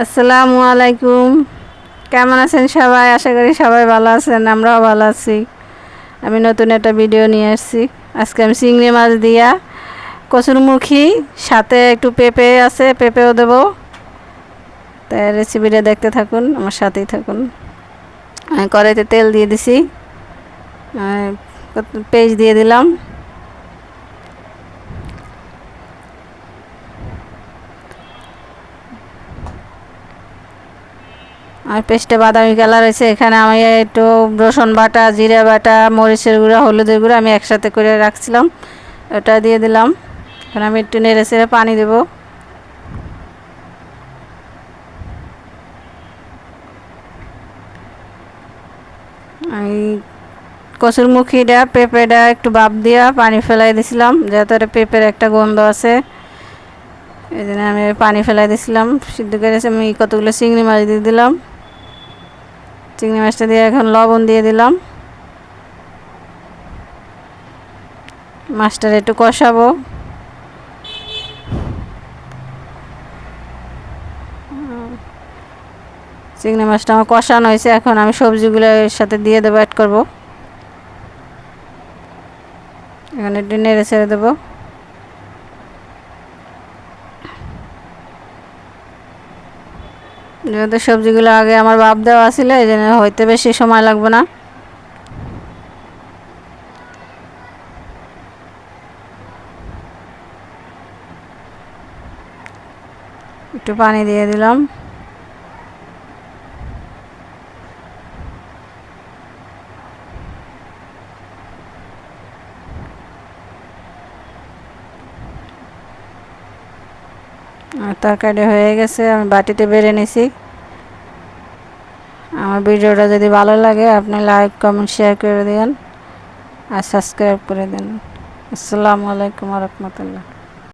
আসসালামু আলাইকুম। কেমন আছেন সবাই? আশা করি সবাই ভালো আছেন, আমরাও ভালো আছি। আমি নতুন একটা ভিডিও নিয়ে আসছি। আজকে আমি চিংড়ি মাছ দিয়া কচুরমুখী, সাথে একটু পেঁপে আছে, পেঁপেও দেবো। তাই রেসিপিটা দেখতে থাকুন, আমার সাথেই থাকুন। আমি কড়াইতে তেল দিয়ে দিছি, পেঁয়াজ দিয়ে দিলাম। আর পেস্টে বাদামি কালার হয়েছে। এখানে আমি একটু রসুন বাটা, জিরা বাটা, মরিচের গুঁড়া, হলুদের গুঁড়া আমি একসাথে করে রাখছিলাম, ওটা দিয়ে দিলাম। এখন আমি একটু নেড়ে চেড়ে পানি দেবো। আমি কচুরমুখীটা পেঁপেটা একটু ভাপ দিয়া পানি ফেলাই দিছিলাম, যাতে পেঁপের একটা গন্ধ আছে, এই জন্য আমি পানি ফেলাই দিছিলাম। সিদ্ধ করেছে। আমি কতগুলো চিংড়ি মাছ দিয়ে দিলাম। চিংড়ি মাছটা দিয়ে এখন লবণ দিয়ে দিলাম। মাছটার একটু কষাবো। চিংড়ি মাছটা আমার কষানো হয়েছে, এখন আমি সবজিগুলো এর সাথে দিয়ে দেবো, অ্যাড করবো। এখন একটু নেড়ে ছেড়ে দেবো। যেহেতু সবজিগুলো আগে আমার ভাপ দেওয়া ছিল, এই জন্য হইতে বেশি সময় লাগবে না। একটু পানি দিয়ে দিলাম। আর তরকারি হয়ে গেছে, আমি বাটিতে বেড়ে নিছি। আমার ভিডিওটা যদি ভালো লাগে আপনি লাইক, কমেন্ট, শেয়ার করে দিন আর সাবস্ক্রাইব করে দিন। আসসালামু আলাইকুম ওয়া রাহমাতুল্লাহ।